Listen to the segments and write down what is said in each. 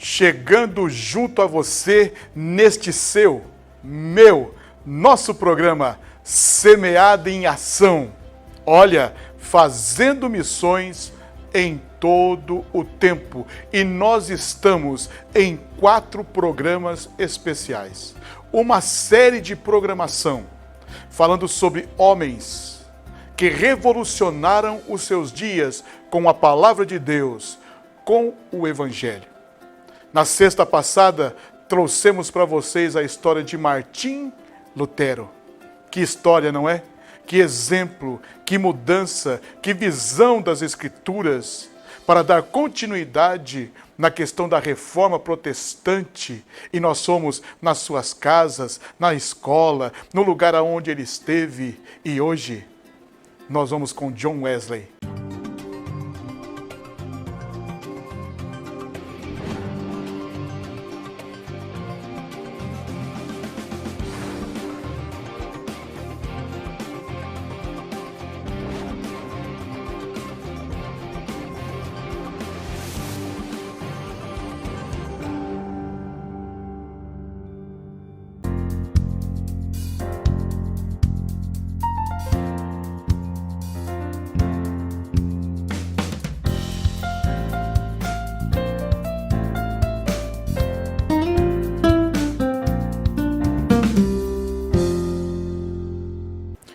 chegando junto a você neste seu, meu, nosso programa Semeada em Ação. Olha, fazendo missões em todo o tempo. E nós estamos em 4 programas especiais. Uma série de programação falando sobre homens que revolucionaram os seus dias com a palavra de Deus, com o Evangelho. Na sexta passada, trouxemos para vocês a história de Martim Lutero. Que história, não é? Que exemplo, que mudança, que visão das Escrituras para dar continuidade na questão da reforma protestante. E nós somos nas suas casas, na escola, no lugar aonde ele esteve. E hoje nós vamos com John Wesley.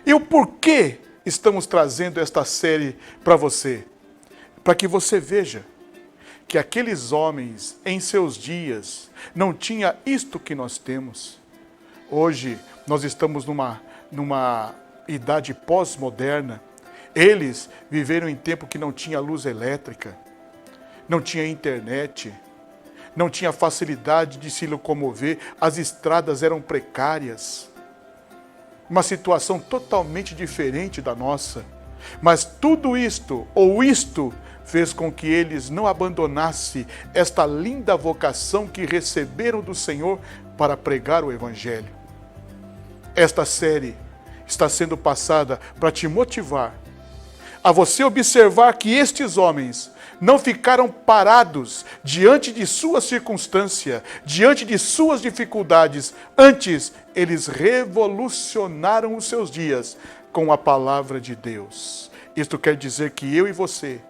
E o porquê estamos trazendo esta série para você? Para que você veja que aqueles homens em seus dias não tinham isto que nós temos. Hoje nós estamos numa idade pós-moderna. Eles viveram em tempo que não tinha luz elétrica, não tinha internet, não tinha facilidade de se locomover, as estradas eram precárias. Uma situação totalmente diferente da nossa. Mas tudo isto, fez com que eles não abandonassem esta linda vocação que receberam do Senhor para pregar o Evangelho. Esta série está sendo passada para te motivar a você observar que estes homens não ficaram parados diante de sua circunstância, diante de suas dificuldades. Antes, eles revolucionaram os seus dias com a palavra de Deus. Isto quer dizer que eu e você,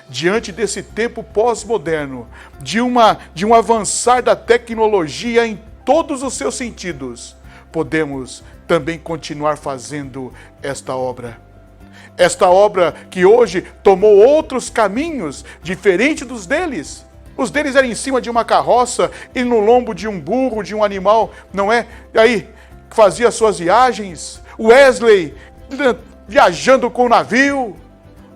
diante desse tempo pós-moderno, de um avançar da tecnologia em todos os seus sentidos, podemos também continuar fazendo esta obra. Esta obra que hoje tomou outros caminhos diferentes dos deles. Os deles eram em cima de uma carroça e no lombo de um burro, de um animal, não é? E aí fazia suas viagens. Wesley viajando com o navio.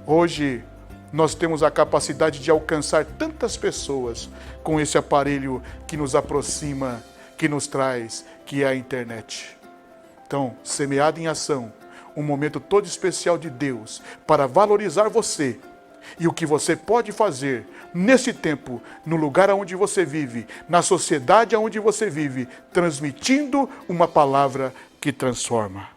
Hoje nós temos a capacidade de alcançar tantas pessoas com esse aparelho que nos aproxima, que nos traz, que é a internet. Então, Semeada em Ação, um momento todo especial de Deus para valorizar você e o que você pode fazer nesse tempo, no lugar onde você vive, na sociedade onde você vive, transmitindo uma palavra que transforma.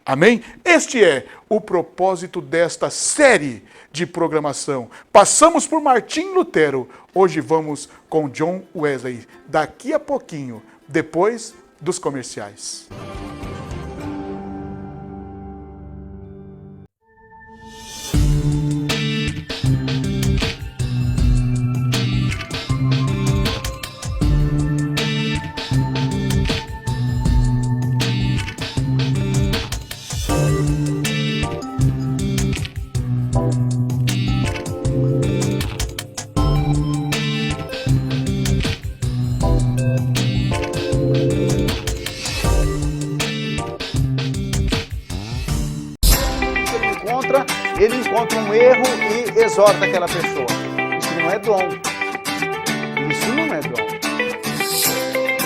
Amém? Este é o propósito desta série de programação. Passamos por Martim Lutero, hoje vamos com John Wesley, daqui a pouquinho, depois dos comerciais. Ele encontra um erro e exorta aquela pessoa. Isso não é dom. Isso não é dom.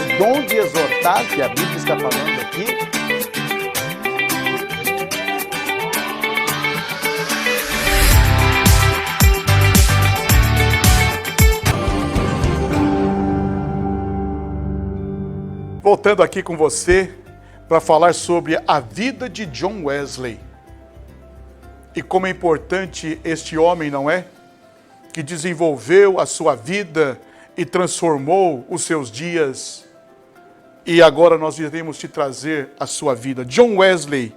O dom de exortar, que a Bíblia está falando aqui, voltando aqui com você para falar sobre a vida de John Wesley. E como é importante este homem, não é? Que desenvolveu a sua vida e transformou os seus dias. E agora nós iremos te trazer a sua vida. John Wesley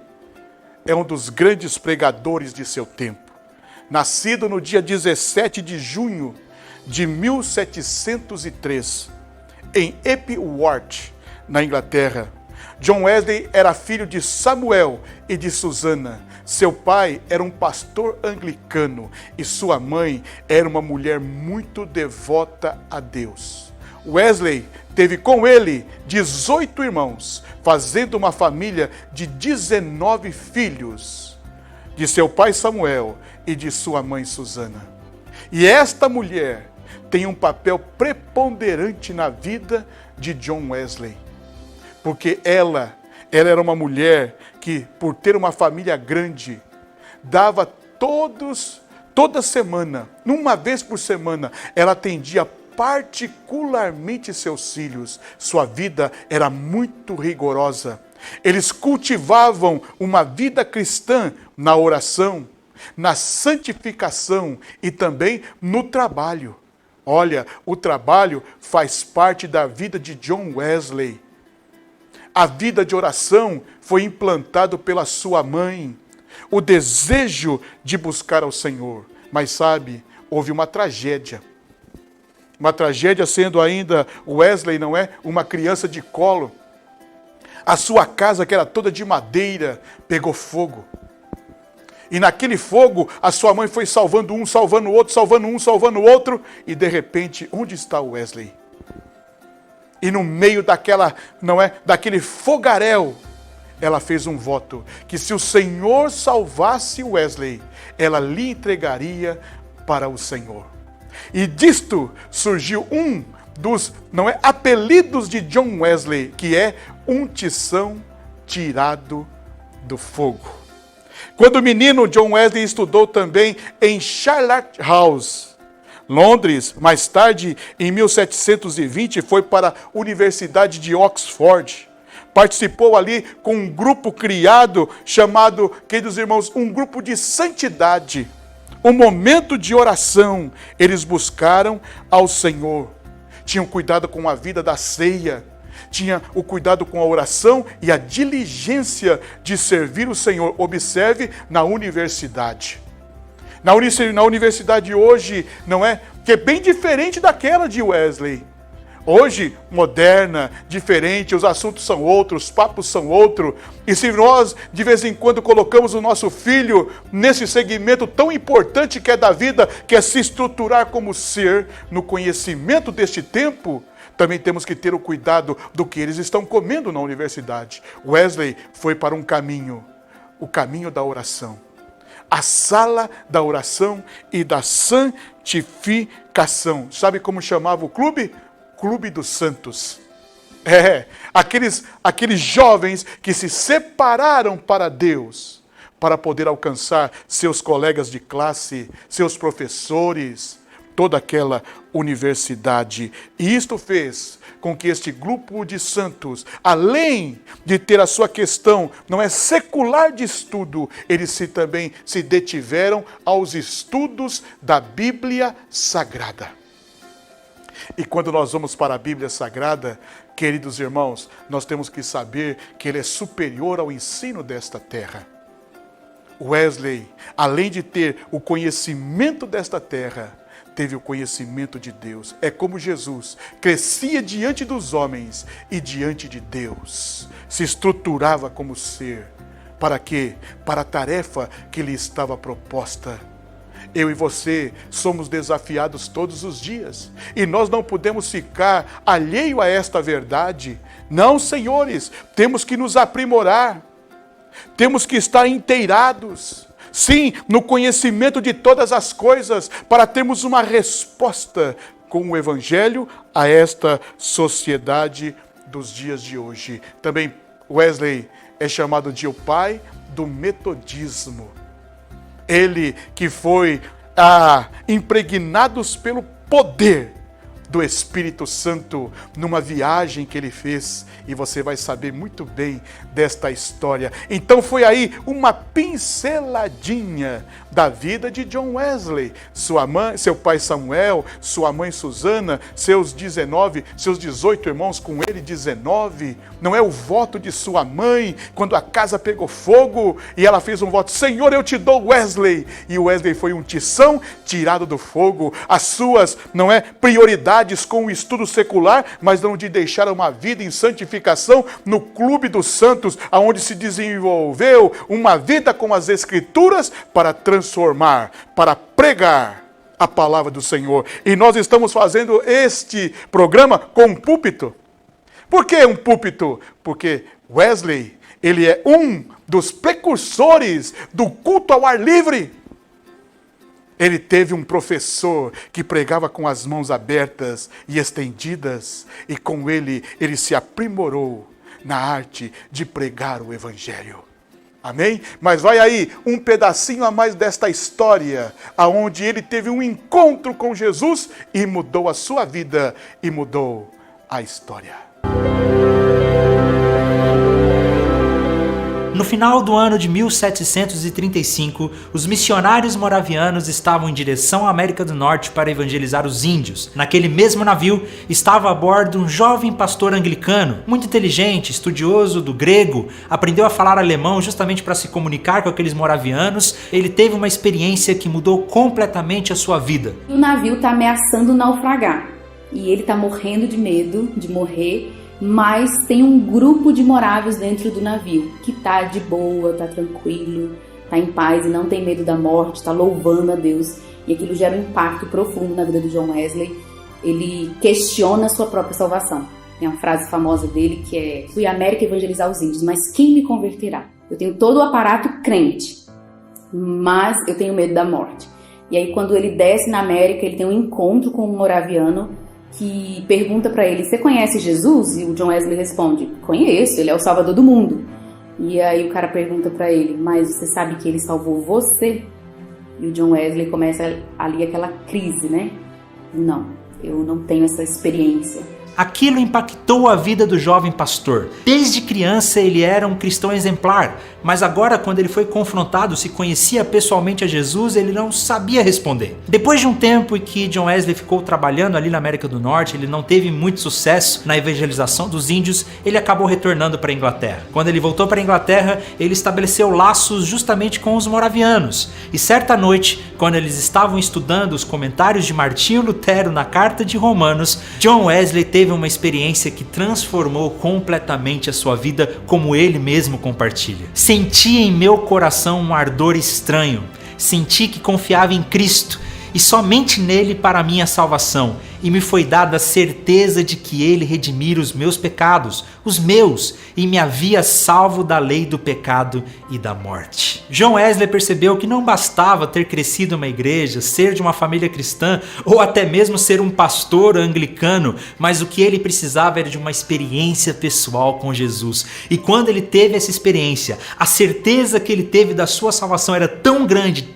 é um dos grandes pregadores de seu tempo. Nascido no dia 17 de junho de 1703, em Epworth, na Inglaterra. John Wesley era filho de Samuel e de Susana. Seu pai era um pastor anglicano e sua mãe era uma mulher muito devota a Deus. Wesley teve com ele 18 irmãos, fazendo uma família de 19 filhos, de seu pai Samuel e de sua mãe Susana. E esta mulher tem um papel preponderante na vida de John Wesley, porque ela era uma mulher que, por ter uma família grande, dava toda semana, uma vez por semana, ela atendia particularmente seus filhos. Sua vida era muito rigorosa. Eles cultivavam uma vida cristã na oração, na santificação e também no trabalho. Olha, o trabalho faz parte da vida de John Wesley. A vida de oração foi implantado pela sua mãe. O desejo de buscar ao Senhor. Mas sabe, houve uma tragédia. Uma tragédia sendo ainda Wesley, não é? Uma criança de colo. A sua casa, que era toda de madeira, pegou fogo. E naquele fogo, a sua mãe foi salvando um, salvando o outro, salvando um, salvando o outro. E de repente, onde está Wesley? E no meio daquele fogaréu, ela fez um voto, que se o Senhor salvasse Wesley, ela lhe entregaria para o Senhor. E disto surgiu um dos, apelidos de John Wesley, que é um tição tirado do fogo. Quando menino, John Wesley estudou também em Charterhouse, Londres. Mais tarde, em 1720, foi para a Universidade de Oxford. Participou ali com um grupo criado, chamado, queridos irmãos, um grupo de santidade. Um momento de oração. Eles buscaram ao Senhor. Tinham cuidado com a vida da ceia. Tinha o cuidado com a oração e a diligência de servir o Senhor. Observe na universidade. Na universidade hoje, que é bem diferente daquela de Wesley. Hoje, moderna, diferente, os assuntos são outros, os papos são outros. E se nós, de vez em quando, colocamos o nosso filho nesse segmento tão importante que é da vida, que é se estruturar como ser no conhecimento deste tempo, também temos que ter o cuidado do que eles estão comendo na universidade. Wesley foi para um caminho, o caminho da oração. A sala da oração e da santificação. Sabe como chamava o clube? Clube dos Santos. Aqueles jovens que se separaram para Deus, para poder alcançar seus colegas de classe, seus professores, toda aquela universidade. E isto fez com que este grupo de santos, além de ter a sua questão, secular de estudo, eles também se detiveram aos estudos da Bíblia Sagrada. E quando nós vamos para a Bíblia Sagrada, queridos irmãos, nós temos que saber que ele é superior ao ensino desta terra. Wesley, além de ter o conhecimento desta terra, teve o conhecimento de Deus. É como Jesus crescia diante dos homens e diante de Deus. Se estruturava como ser. Para quê? Para a tarefa que lhe estava proposta. Eu e você somos desafiados todos os dias. E nós não podemos ficar alheio a esta verdade. Não, senhores, temos que nos aprimorar. Temos que estar inteirados. Sim, no conhecimento de todas as coisas, para termos uma resposta com o Evangelho a esta sociedade dos dias de hoje. Também Wesley é chamado de o pai do metodismo. Ele que foi impregnados pelo poder do Espírito Santo numa viagem que ele fez, e você vai saber muito bem desta história. Então foi aí uma pinceladinha da vida de John Wesley. Sua mãe, seu pai Samuel, sua mãe Susana, seus 18 irmãos, com ele 19. Não é o voto de sua mãe quando a casa pegou fogo e ela fez um voto: Senhor, eu te dou Wesley. E o Wesley foi um tição tirado do fogo. As suas, prioridades com o estudo secular, mas não de deixar uma vida em santificação no clube dos santos, aonde se desenvolveu uma vida com as Escrituras para transformar, para pregar a palavra do Senhor. E nós estamos fazendo este programa com um púlpito. Por que um púlpito? Porque Wesley, ele é um dos precursores do culto ao ar livre. Ele teve um professor que pregava com as mãos abertas e estendidas, e com ele se aprimorou na arte de pregar o Evangelho. Amém? Mas vai aí um pedacinho a mais desta história, aonde ele teve um encontro com Jesus e mudou a sua vida e mudou a história. No final do ano de 1735, os missionários moravianos estavam em direção à América do Norte para evangelizar os índios. Naquele mesmo navio estava a bordo um jovem pastor anglicano, muito inteligente, estudioso do grego, aprendeu a falar alemão justamente para se comunicar com aqueles moravianos. Ele teve uma experiência que mudou completamente a sua vida. O navio está ameaçando naufragar e ele está morrendo de medo de morrer. Mas tem um grupo de moráveis dentro do navio que tá de boa, tá tranquilo, tá em paz e não tem medo da morte, tá louvando a Deus. E aquilo gera um impacto profundo na vida do John Wesley. Ele questiona a sua própria salvação. Tem uma frase famosa dele que é: fui à América evangelizar os índios, mas quem me converterá? Eu tenho todo o aparato crente, mas eu tenho medo da morte. E aí quando ele desce na América, ele tem um encontro com um moraviano que pergunta para ele: você conhece Jesus? E o John Wesley responde: conheço, ele é o salvador do mundo. E aí o cara pergunta para ele: mas você sabe que ele salvou você? E o John Wesley começa ali aquela crise, né? Não, eu não tenho essa experiência. Aquilo impactou a vida do jovem pastor. Desde criança ele era um cristão exemplar, mas agora, quando ele foi confrontado se conhecia pessoalmente a Jesus, ele não sabia responder. Depois de um tempo em que John Wesley ficou trabalhando ali na América do Norte, ele não teve muito sucesso na evangelização dos índios, ele acabou retornando para a Inglaterra. Quando ele voltou para a Inglaterra, ele estabeleceu laços justamente com os moravianos. E certa noite, quando eles estavam estudando os comentários de Martinho Lutero na Carta de Romanos, John Wesley teve uma experiência que transformou completamente a sua vida, como ele mesmo compartilha. Senti em meu coração um ardor estranho. Senti que confiava em Cristo e somente nele para a minha salvação, e me foi dada a certeza de que ele redimira os meus pecados, os meus, e me havia salvo da lei do pecado e da morte. John Wesley percebeu que não bastava ter crescido em uma igreja, ser de uma família cristã, ou até mesmo ser um pastor anglicano, mas o que ele precisava era de uma experiência pessoal com Jesus. E quando ele teve essa experiência, a certeza que ele teve da sua salvação era tão grande,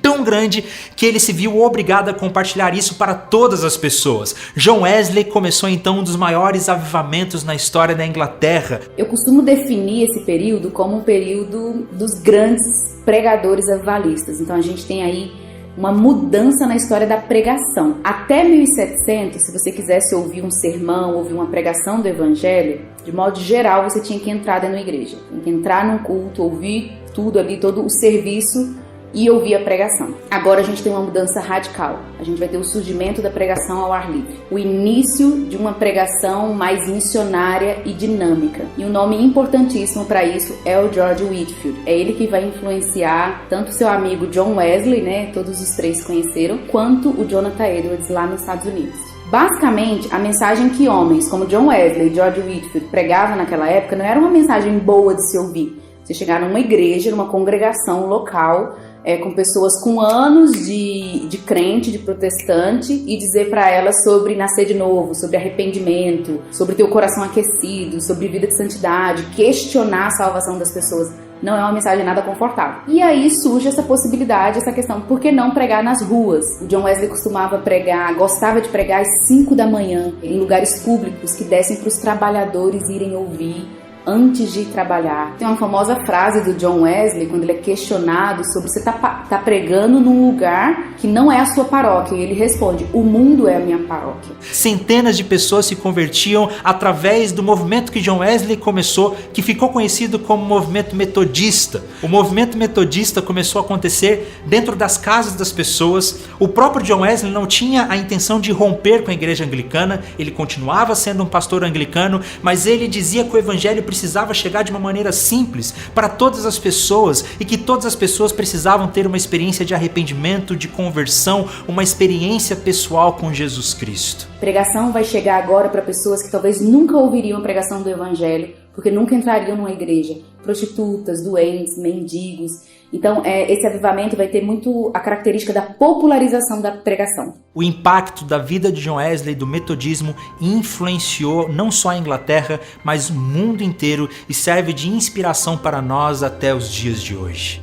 que ele se viu obrigado a compartilhar isso para todas as pessoas. John Wesley começou então um dos maiores avivamentos na história da Inglaterra. Eu costumo definir esse período como um período dos grandes pregadores avivalistas. Então a gente tem aí uma mudança na história da pregação. Até 1700, se você quisesse ouvir um sermão, ouvir uma pregação do Evangelho, de modo geral você tinha que entrar dentro da igreja. Tinha que entrar num culto, ouvir tudo ali, todo o serviço e ouvir a pregação. Agora a gente tem uma mudança radical. A gente vai ter o surgimento da pregação ao ar livre. O início de uma pregação mais missionária e dinâmica. E um nome importantíssimo para isso é o George Whitefield. É ele que vai influenciar tanto seu amigo John Wesley, né, todos os três conheceram, quanto o Jonathan Edwards lá nos Estados Unidos. Basicamente, a mensagem que homens como John Wesley e George Whitefield pregavam naquela época não era uma mensagem boa de se ouvir. Você chegar numa igreja, numa congregação local, com pessoas com anos de crente, de protestante, e dizer para elas sobre nascer de novo, sobre arrependimento, sobre ter o coração aquecido, sobre vida de santidade, questionar a salvação das pessoas. não é uma mensagem nada confortável. E aí surge essa possibilidade, essa questão, por que não pregar nas ruas? O John Wesley costumava pregar, gostava de pregar às 5 da manhã, em lugares públicos que dessem para os trabalhadores irem ouvir antes de trabalhar. Tem uma famosa frase do John Wesley, quando ele é questionado sobre você tá pregando num lugar que não é a sua paróquia, e ele responde, o mundo é a minha paróquia. Centenas de pessoas se convertiam através do movimento que John Wesley começou, que ficou conhecido como movimento metodista. O movimento metodista começou a acontecer dentro das casas das pessoas. O próprio John Wesley não tinha a intenção de romper com a igreja anglicana, ele continuava sendo um pastor anglicano, mas ele dizia que o evangelho precisava chegar de uma maneira simples para todas as pessoas e que todas as pessoas precisavam ter uma experiência de arrependimento, de conversão, uma experiência pessoal com Jesus Cristo. A pregação vai chegar agora para pessoas que talvez nunca ouviriam a pregação do evangelho, porque nunca entrariam numa igreja. Prostitutas, doentes, mendigos. Então, esse avivamento vai ter muito a característica da popularização da pregação. O impacto da vida de John Wesley e do metodismo influenciou não só a Inglaterra, mas o mundo inteiro e serve de inspiração para nós até os dias de hoje.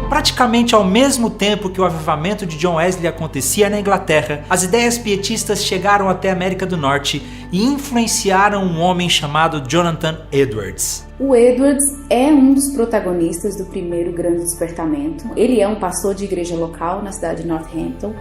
Praticamente ao mesmo tempo que o avivamento de John Wesley acontecia na Inglaterra, as ideias pietistas chegaram até a América do Norte e influenciaram um homem chamado Jonathan Edwards. O Edwards é um dos protagonistas do primeiro grande despertamento. Ele é um pastor de igreja local na cidade de Northampton.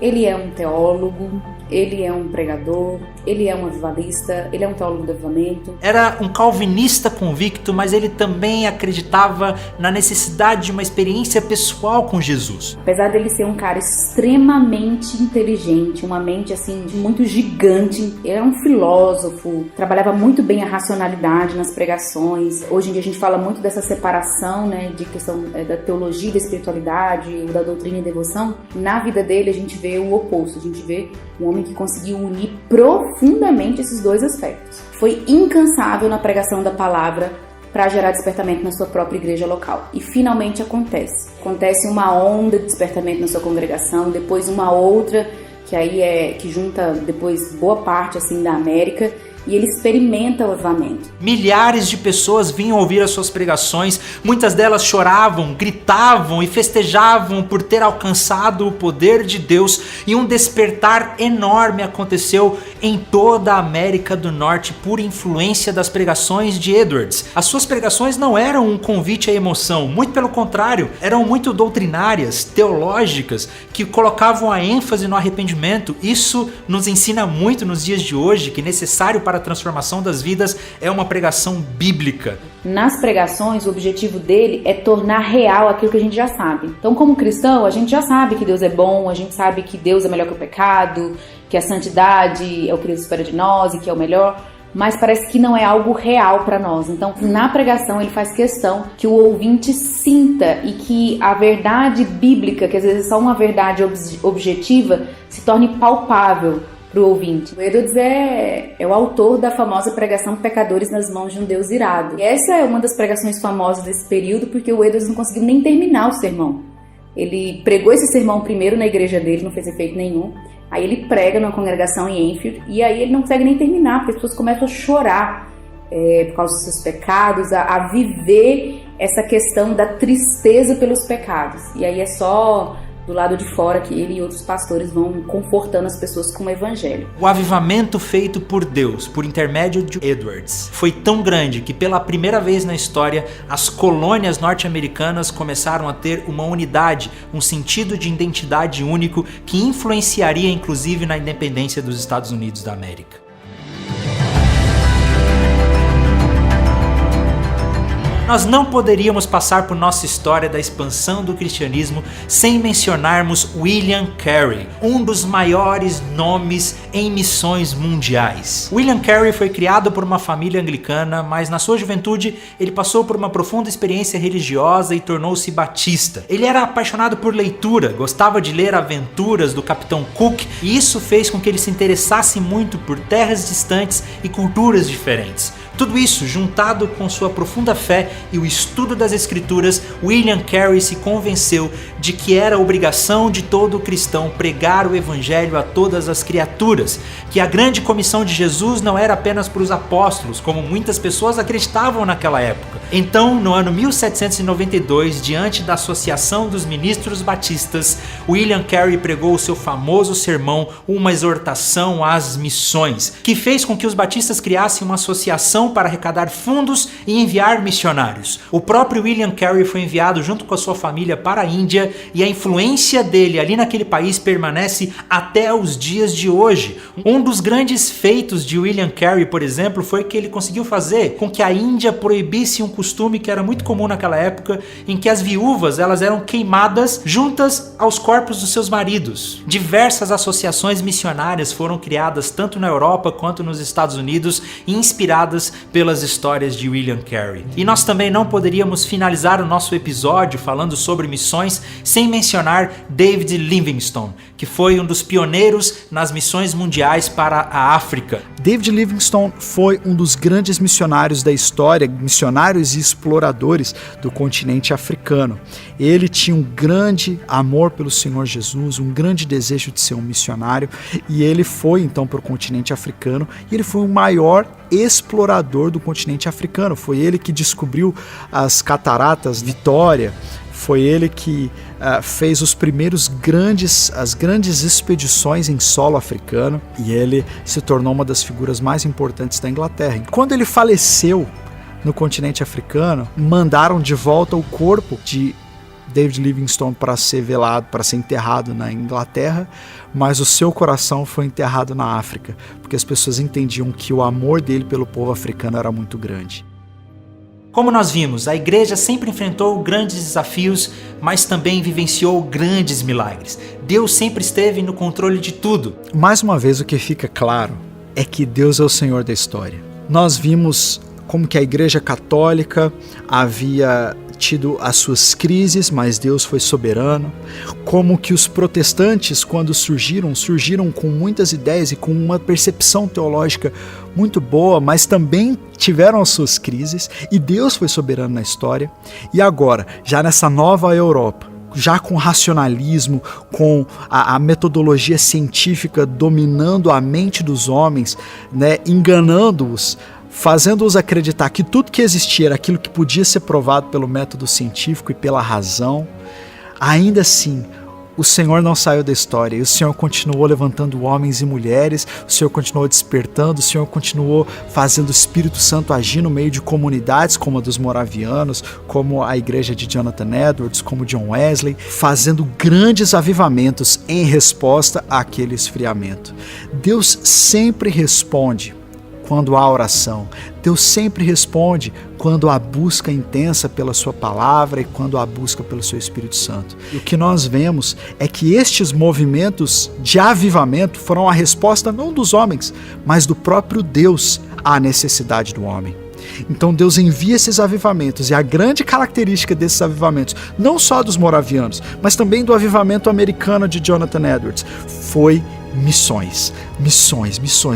Ele é um teólogo, ele é um pregador, ele é um avivalista, ele é um teólogo do avivamento. Era um calvinista convicto, mas ele também acreditava na necessidade de uma experiência pessoal com Jesus. Apesar dele ser um cara extremamente inteligente, uma mente assim muito gigante, ele era um filósofo, trabalhava muito bem a racionalidade nas pregações. Hoje em dia a gente fala muito dessa separação, né, de questão da teologia e da espiritualidade, ou da doutrina e devoção. Na vida dele a gente vê o oposto, a gente vê um homem que conseguiu unir profundamente esses dois aspectos. Foi incansável na pregação da palavra para gerar despertamento na sua própria igreja local. E finalmente acontece. Acontece uma onda de despertamento na sua congregação, depois uma outra, que aí que junta depois boa parte assim da América, e ele experimenta o avivamento. Milhares de pessoas vinham ouvir as suas pregações, muitas delas choravam, gritavam e festejavam por ter alcançado o poder de Deus, e um despertar enorme aconteceu em toda a América do Norte por influência das pregações de Edwards. As suas pregações não eram um convite à emoção, muito pelo contrário, eram muito doutrinárias, teológicas, que colocavam a ênfase no arrependimento. Isso nos ensina muito nos dias de hoje, que é necessário para a transformação das vidas é uma pregação bíblica. Nas pregações, o objetivo dele é tornar real aquilo que a gente já sabe. Então, como cristão, a gente já sabe que Deus é bom, a gente sabe que Deus é melhor que o pecado, que a santidade é o que Deus espera de nós e que é o melhor, mas parece que não é algo real para nós. Então, na pregação, ele faz questão que o ouvinte sinta e que a verdade bíblica, que às vezes é só uma verdade objetiva, se torne palpável para o ouvinte. O Edwards é o autor da famosa pregação Pecadores nas Mãos de um Deus Irado. E essa é uma das pregações famosas desse período, porque o Edwards não conseguiu nem terminar o sermão. Ele pregou esse sermão primeiro na igreja dele, não fez efeito nenhum. Aí ele prega numa congregação em Enfield, e aí ele não consegue nem terminar, porque as pessoas começam a chorar por causa dos seus pecados, a viver essa questão da tristeza pelos pecados. E aí é só do lado de fora que ele e outros pastores vão confortando as pessoas com o evangelho. O avivamento feito por Deus, por intermédio de Edwards, foi tão grande que pela primeira vez na história, as colônias norte-americanas começaram a ter uma unidade, um sentido de identidade único que influenciaria inclusive na independência dos Estados Unidos da América. Nós não poderíamos passar por nossa história da expansão do cristianismo sem mencionarmos William Carey, um dos maiores nomes em missões mundiais. William Carey foi criado por uma família anglicana, mas na sua juventude ele passou por uma profunda experiência religiosa e tornou-se batista. Ele era apaixonado por leitura, gostava de ler aventuras do Capitão Cook, e isso fez com que ele se interessasse muito por terras distantes e culturas diferentes. Tudo isso, juntado com sua profunda fé, e o estudo das Escrituras, William Carey se convenceu de que era obrigação de todo cristão pregar o Evangelho a todas as criaturas, que a grande comissão de Jesus não era apenas para os apóstolos, como muitas pessoas acreditavam naquela época. Então, no ano 1792, diante da Associação dos Ministros Batistas, William Carey pregou o seu famoso sermão, uma exortação às missões, que fez com que os batistas criassem uma associação para arrecadar fundos e enviar missionários. O próprio William Carey foi enviado junto com a sua família para a Índia e a influência dele ali naquele país permanece até os dias de hoje. Um dos grandes feitos de William Carey, por exemplo, foi que ele conseguiu fazer com que a Índia proibisse um costume que era muito comum naquela época, em que as viúvas elas eram queimadas juntas aos corpos dos seus maridos. Diversas associações missionárias foram criadas tanto na Europa quanto nos Estados Unidos, inspiradas pelas histórias de William Carey. E nós também não poderíamos finalizar o nosso episódio falando sobre missões sem mencionar David Livingstone, que foi um dos pioneiros nas missões mundiais para a África. David Livingstone foi um dos grandes missionários da história, missionários e exploradores do continente africano. Ele tinha um grande amor pelo Senhor Jesus, um grande desejo de ser um missionário, e ele foi então para o continente africano, e ele foi o maior explorador do continente africano. Foi ele que descobriu as cataratas Vitória, foi ele que fez as grandes expedições em solo africano, e ele se tornou uma das figuras mais importantes da Inglaterra. Quando ele faleceu no continente africano, mandaram de volta o corpo de David Livingstone para ser velado, para ser enterrado na Inglaterra, mas o seu coração foi enterrado na África, porque as pessoas entendiam que o amor dele pelo povo africano era muito grande. Como nós vimos, a igreja sempre enfrentou grandes desafios, mas também vivenciou grandes milagres. Deus sempre esteve no controle de tudo. Mais uma vez, o que fica claro é que Deus é o Senhor da história. Nós vimos como que a Igreja Católica havia tido as suas crises, mas Deus foi soberano. Como que os protestantes, quando surgiram com muitas ideias e com uma percepção teológica muito boa, mas também tiveram as suas crises, e Deus foi soberano na história. E agora, já nessa nova Europa, já com racionalismo, com a metodologia científica dominando a mente dos homens, né, enganando-os, fazendo-os acreditar que tudo que existia era aquilo que podia ser provado pelo método científico e pela razão, ainda assim, o Senhor não saiu da história, e o Senhor continuou levantando homens e mulheres, o Senhor continuou despertando, o Senhor continuou fazendo o Espírito Santo agir no meio de comunidades como a dos moravianos, como a igreja de Jonathan Edwards, como John Wesley, fazendo grandes avivamentos em resposta àquele esfriamento. Deus sempre responde quando há oração. Deus sempre responde quando há busca intensa pela sua palavra e quando há busca pelo seu Espírito Santo. E o que nós vemos é que estes movimentos de avivamento foram a resposta não dos homens, mas do próprio Deus à necessidade do homem. Então Deus envia esses avivamentos, e a grande característica desses avivamentos, não só dos moravianos, mas também do avivamento americano de Jonathan Edwards, foi missões.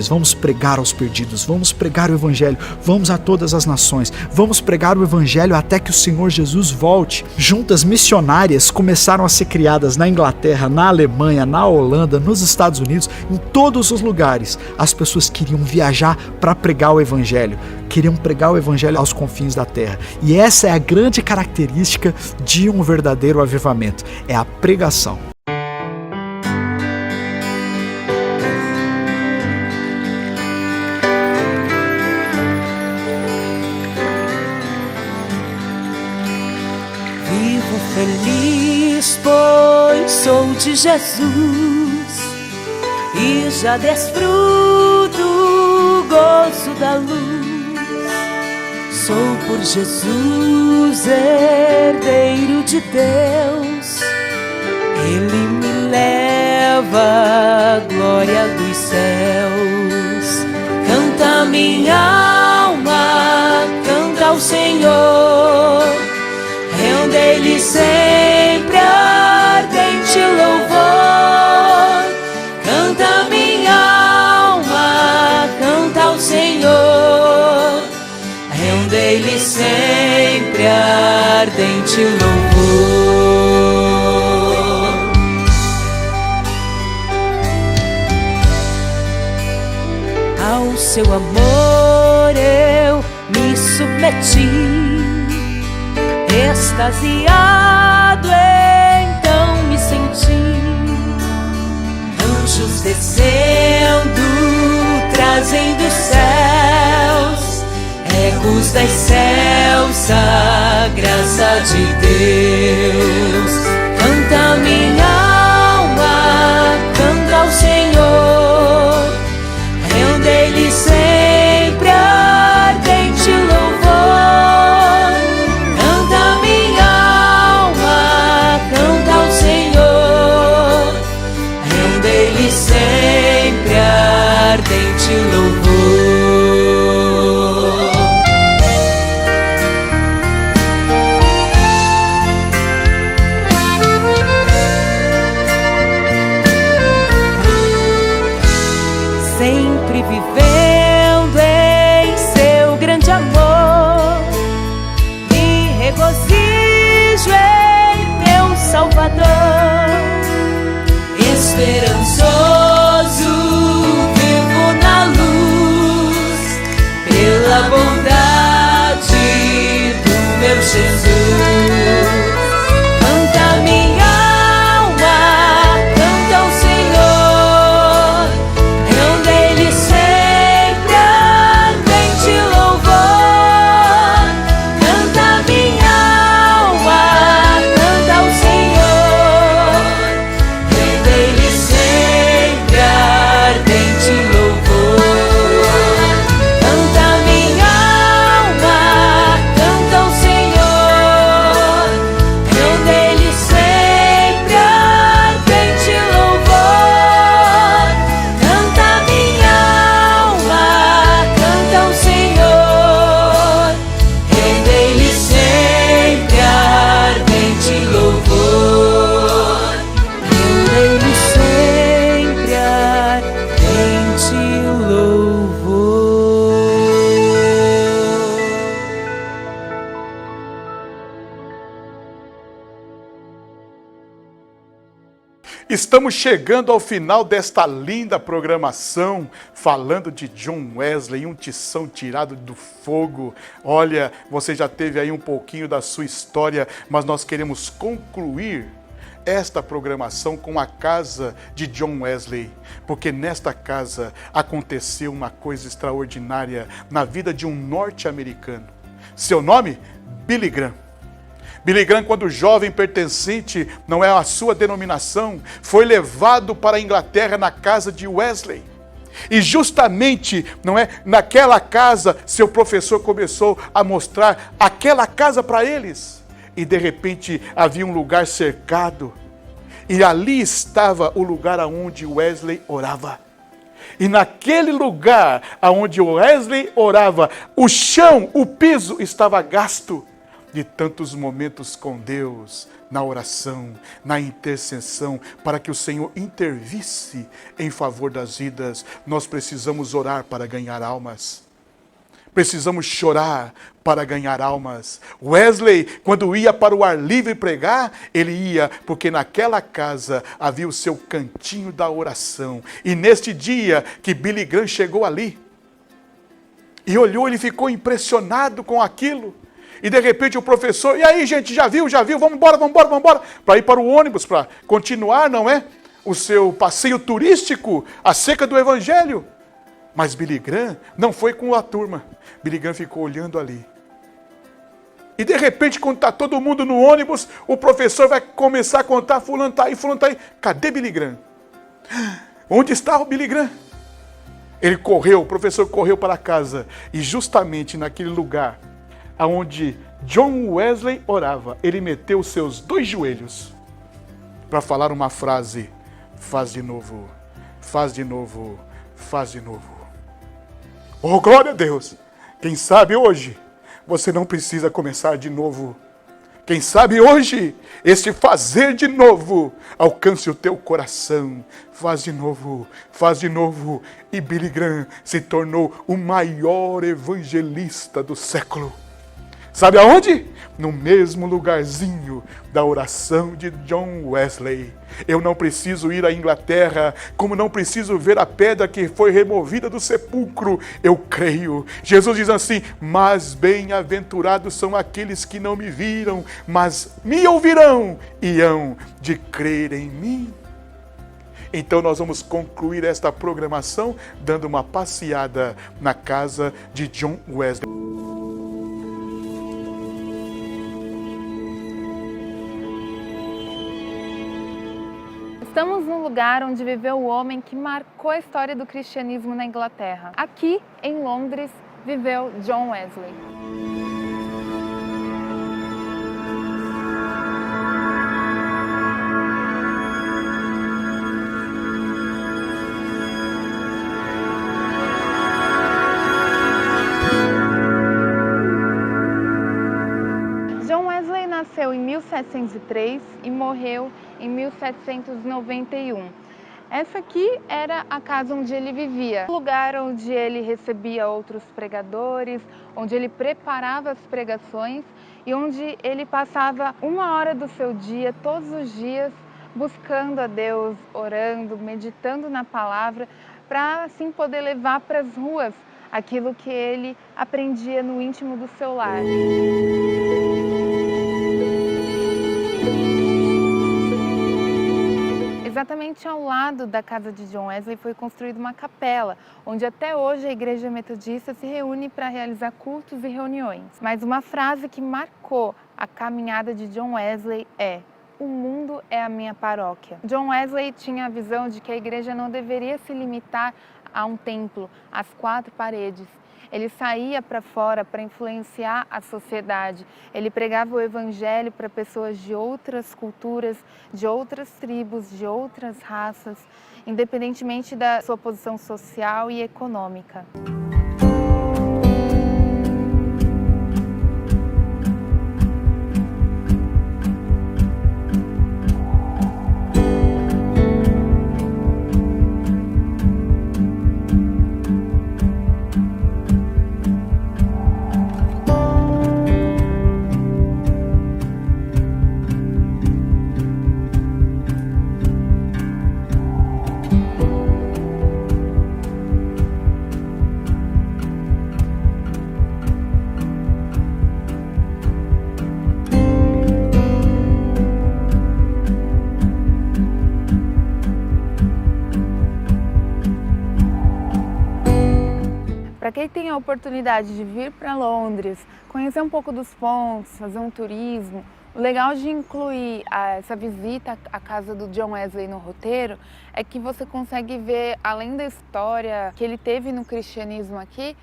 Vamos pregar aos perdidos, vamos pregar o Evangelho, vamos a todas as nações, vamos pregar o Evangelho até que o Senhor Jesus volte. Juntas missionárias começaram a ser criadas na Inglaterra, na Alemanha, na Holanda, nos Estados Unidos, em todos os lugares. As pessoas queriam viajar para pregar o Evangelho, queriam pregar o Evangelho aos confins da terra. E essa é a grande característica de um verdadeiro avivamento, é a pregação. Feliz, pois sou de Jesus e já desfruto o gozo da luz. Sou por Jesus herdeiro de Deus, Ele me leva à glória dos céus. Canta minha alma, canta ao Senhor, rende-lhe sempre ardente louvor. Canta minha alma, canta ao Senhor, rende-lhe sempre ardente louvor. Ao seu amor eu me submeti, extasiado então me senti. Anjos descendo, trazendo os céus, ecos das celsa graça de Deus. Canta minha alma, canta ao Senhor, rende-lhe sempre ardente louvor. Canta minha alma, canta ao Senhor, rende-lhe sempre ardente louvor. Sempre vivendo em seu grande amor, me regozijo em teu Salvador. Esperançoso vivo na luz, pela bondade do meu Jesus. Canta minha alma, canta ao Senhor, rende-lhe sempre ardente louvor. Canta minha alma, canta ao Senhor, rende-lhe sempre ardente louvor. Canta minha alma, canta ao Senhor, rende-lhe sempre ardente louvor. Canta minha alma, canta ao Senhor, rende-lhe sempre ardente louvor. Rende-lhe sempre ardente louvor. Estamos chegando ao final desta linda programação, falando de John Wesley, um tição tirado do fogo. Olha, você já teve aí um pouquinho da sua história, mas nós queremos concluir esta programação com a casa de John Wesley, porque nesta casa aconteceu uma coisa extraordinária na vida de um norte-americano. Seu nome? Billy Graham. Billy Graham, quando jovem pertencente, não é a sua denominação, foi levado para a Inglaterra na casa de Wesley. E justamente, não é, naquela casa, seu professor começou a mostrar aquela casa para eles. E de repente havia um lugar cercado. E ali estava o lugar aonde Wesley orava. E naquele lugar aonde Wesley orava, o chão, o piso estava gasto de tantos momentos com Deus, na oração, na intercessão, para que o Senhor intervisse em favor das vidas. Nós precisamos orar para ganhar almas. Precisamos chorar para ganhar almas. Wesley, quando ia para o ar livre pregar, ele ia porque naquela casa havia o seu cantinho da oração. E neste dia que Billy Graham chegou ali e olhou, ele ficou impressionado com aquilo. E de repente o professor, e aí gente, já viu, vamos embora, para ir para o ônibus, para continuar, não é? O seu passeio turístico acerca do Evangelho. Mas Billy Graham não foi com a turma. Billy Graham ficou olhando ali. E de repente, quando está todo mundo no ônibus, o professor vai começar a contar, fulano está aí, fulano está aí. Cadê Billy Graham? Onde está o Billy Graham? Ele correu, o professor correu para casa. E justamente naquele lugar aonde John Wesley orava, ele meteu os seus 2 joelhos para falar uma frase: faz de novo, faz de novo, faz de novo. Oh, glória a Deus! Quem sabe hoje você não precisa começar de novo. Quem sabe hoje esse fazer de novo alcance o teu coração. Faz de novo, faz de novo. E Billy Graham se tornou o maior evangelista do século. Sabe aonde? No mesmo lugarzinho da oração de John Wesley. Eu não preciso ir à Inglaterra, como não preciso ver a pedra que foi removida do sepulcro. Eu creio. Jesus diz assim: mas bem-aventurados são aqueles que não me viram, mas me ouvirão e hão de crer em mim. Então nós vamos concluir esta programação dando uma passeada na casa de John Wesley. Estamos no lugar onde viveu o homem que marcou a história do cristianismo na Inglaterra. Aqui, em Londres, viveu John Wesley. John Wesley nasceu em 1703 e morreu em 1791. Essa aqui era a casa onde ele vivia, o lugar onde ele recebia outros pregadores, onde ele preparava as pregações e onde ele passava 1 hora do seu dia, todos os dias, buscando a Deus, orando, meditando na palavra, para assim poder levar para as ruas aquilo que ele aprendia no íntimo do seu lar. Exatamente ao lado da casa de John Wesley foi construída uma capela, onde até hoje a Igreja Metodista se reúne para realizar cultos e reuniões. Mas uma frase que marcou a caminhada de John Wesley é: o mundo é a minha paróquia. John Wesley tinha a visão de que a igreja não deveria se limitar a um templo, às 4 paredes. Ele saía para fora para influenciar a sociedade. Ele pregava o evangelho para pessoas de outras culturas, de outras tribos, de outras raças, independentemente da sua posição social e econômica. Para quem tem a oportunidade de vir para Londres, conhecer um pouco dos pontos, fazer um turismo, o legal de incluir essa visita à casa do John Wesley no roteiro é que você consegue ver, além da história que ele teve no cristianismo aqui,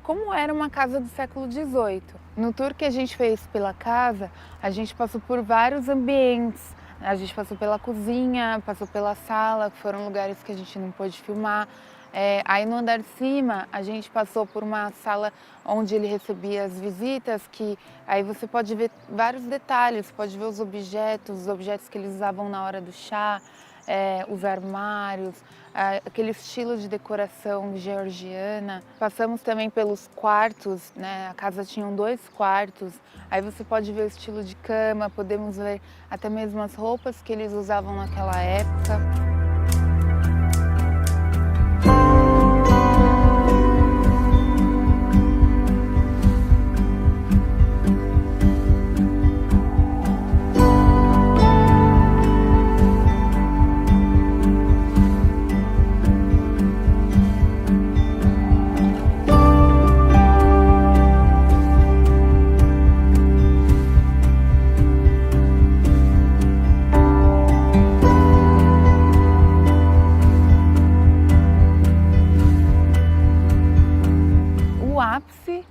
como era uma casa do século XVIII. No tour que a gente fez pela casa, a gente passou por vários ambientes. A gente passou pela cozinha, passou pela sala, que foram lugares que a gente não pôde filmar. Aí no andar de cima, a gente passou por uma sala onde ele recebia as visitas, que aí você pode ver vários detalhes, pode ver os objetos que eles usavam na hora do chá, os armários, aquele estilo de decoração georgiana. Passamos também pelos quartos, né? A casa tinha 2 quartos, aí você pode ver o estilo de cama, podemos ver até mesmo as roupas que eles usavam naquela época.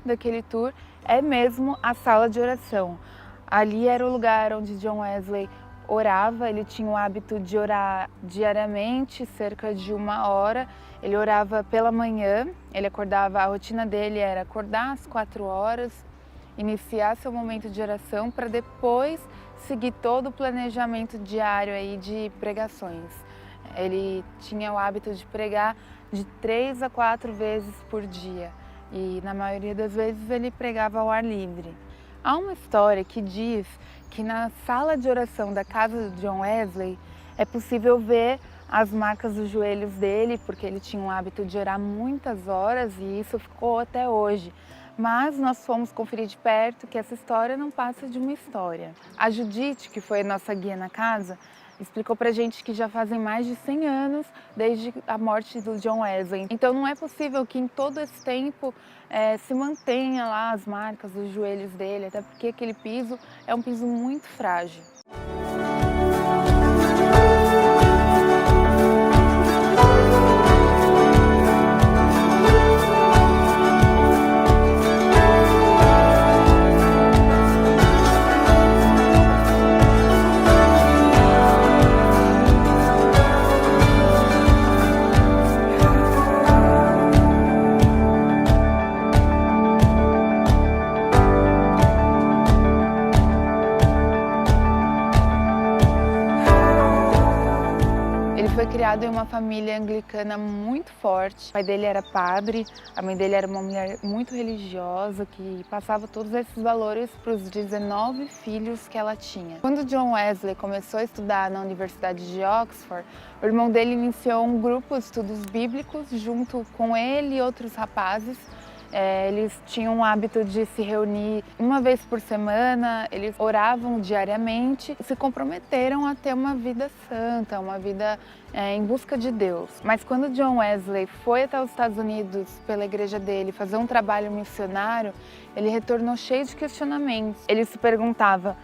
Daquele tour é mesmo a sala de oração. Ali era o lugar onde John Wesley orava. Ele tinha o hábito de orar diariamente, cerca de 1 hora. Ele orava pela manhã, ele acordava, a rotina dele era acordar às 4 horas, iniciar seu momento de oração para depois seguir todo o planejamento diário aí de pregações. Ele tinha o hábito de pregar de 3 a 4 vezes por dia. E na maioria das vezes ele pregava ao ar livre. Há uma história que diz que na sala de oração da casa de John Wesley é possível ver as marcas dos joelhos dele, porque ele tinha o hábito de orar muitas horas e isso ficou até hoje. Mas nós fomos conferir de perto que essa história não passa de uma história. A Judite, que foi a nossa guia na casa, explicou pra gente que já fazem mais de 100 anos desde a morte do John Wesley. Então não é possível que em todo esse tempo se mantenha lá as marcas dos joelhos dele, até porque aquele piso é um piso muito frágil. Foi criado em uma família anglicana muito forte. O pai dele era padre, a mãe dele era uma mulher muito religiosa que passava todos esses valores para os 19 filhos que ela tinha. Quando John Wesley começou a estudar na Universidade de Oxford, o irmão dele iniciou um grupo de estudos bíblicos junto com ele e outros rapazes. Eles tinham o hábito de se reunir uma vez por semana, eles oravam diariamente e se comprometeram a ter uma vida santa, uma vida em busca de Deus. Mas quando John Wesley foi até os Estados Unidos pela igreja dele fazer um trabalho missionário, ele retornou cheio de questionamentos. Ele se perguntava: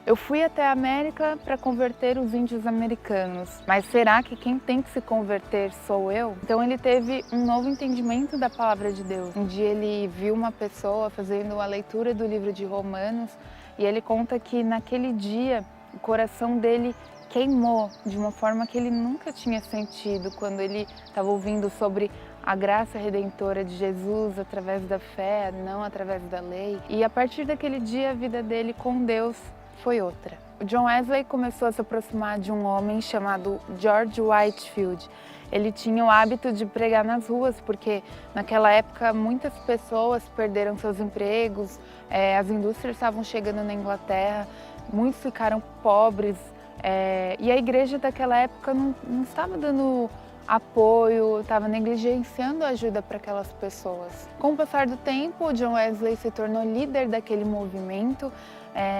eu fui até a América para converter os índios americanos, mas será que quem tem que se converter sou eu? Então ele teve um novo entendimento da palavra de Deus. Um dia ele viu uma pessoa fazendo a leitura do livro de Romanos e ele conta que naquele dia o coração dele queimou de uma forma que ele nunca tinha sentido quando ele estava ouvindo sobre a graça redentora de Jesus através da fé, não através da lei. E a partir daquele dia a vida dele com Deus foi outra. O John Wesley começou a se aproximar de um homem chamado George Whitefield. Ele tinha o hábito de pregar nas ruas, porque naquela época muitas pessoas perderam seus empregos, as indústrias estavam chegando na Inglaterra, muitos ficaram pobres, e a igreja daquela época não estava dando apoio, estava negligenciando a ajuda para aquelas pessoas. Com o passar do tempo, o John Wesley se tornou líder daquele movimento.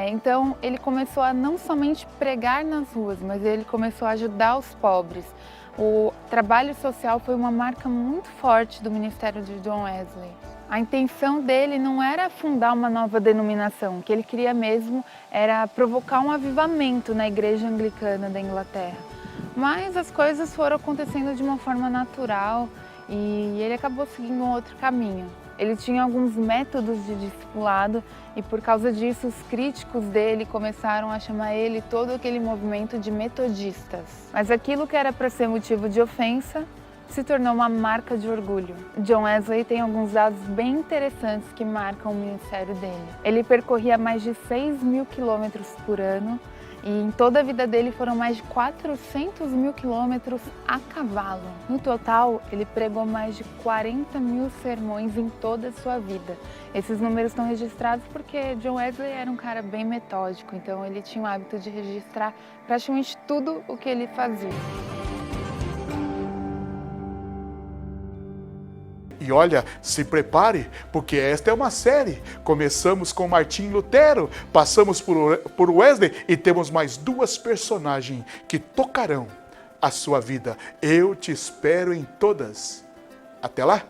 Então ele começou a não somente pregar nas ruas, mas ele começou a ajudar os pobres. O trabalho social foi uma marca muito forte do ministério de John Wesley. A intenção dele não era fundar uma nova denominação, o que ele queria mesmo era provocar um avivamento na igreja anglicana da Inglaterra. Mas as coisas foram acontecendo de uma forma natural e ele acabou seguindo um outro caminho. Ele tinha alguns métodos de discipulado e por causa disso os críticos dele começaram a chamar ele e todo aquele movimento de metodistas. Mas aquilo que era para ser motivo de ofensa se tornou uma marca de orgulho. John Wesley tem alguns dados bem interessantes que marcam o ministério dele. Ele percorria mais de 6.000 quilômetros por ano e em toda a vida dele foram mais de 400.000 quilômetros a cavalo. No total, ele pregou mais de 40.000 sermões em toda a sua vida. Esses números estão registrados porque John Wesley era um cara bem metódico, então ele tinha o hábito de registrar praticamente tudo o que ele fazia. E olha, se prepare, porque esta é uma série. Começamos com Martim Lutero, passamos por Wesley e temos mais 2 personagens que tocarão a sua vida. Eu te espero em todas. Até lá!